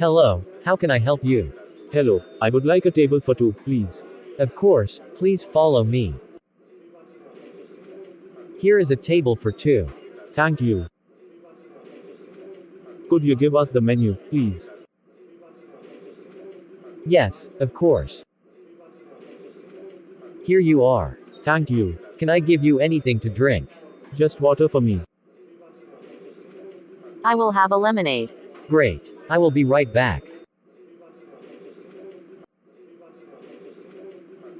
Hello, how can I help you? Hello, I would like a table for two, please. Of course, please follow me. Here is a table for two. Thank you. Could you give us the menu, please? Yes, of course. Here you are. Thank you. Can I give you anything to drink? Just water for me. I will have a lemonade. Great. I will be right back.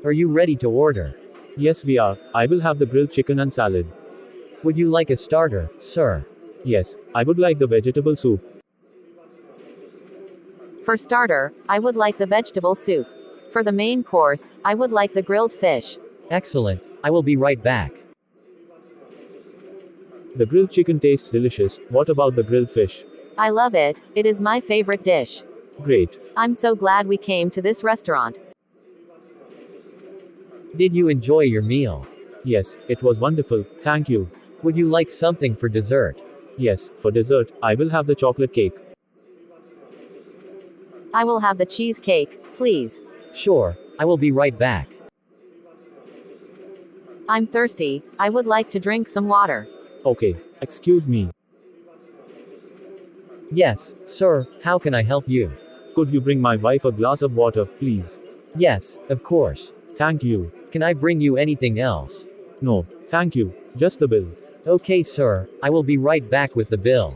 Are you ready to order? Yes, we are. I will have the grilled chicken and salad. Would you like a starter, sir? Yes, I would like the vegetable soup. For starter, I would like the vegetable soup. For the main course, I would like the grilled fish. Excellent. I will be right back. The grilled chicken tastes delicious. What about the grilled fish? I love it, it is my favorite dish. Great. I'm so glad we came to this restaurant. Did you enjoy your meal? Yes, it was wonderful. Thank you. Would you like something for dessert? Yes, for dessert, I will have the chocolate cake. I will have the cheesecake, please. Sure, I will be right back. I'm thirsty, I would like to drink some water. Okay, excuse me. Yes, sir, how can I help you? Could you bring my wife a glass of water, please? Yes, of course. Thank you. Can I bring you anything else? No, thank you. Just the bill. Okay, sir, I will be right back with the bill.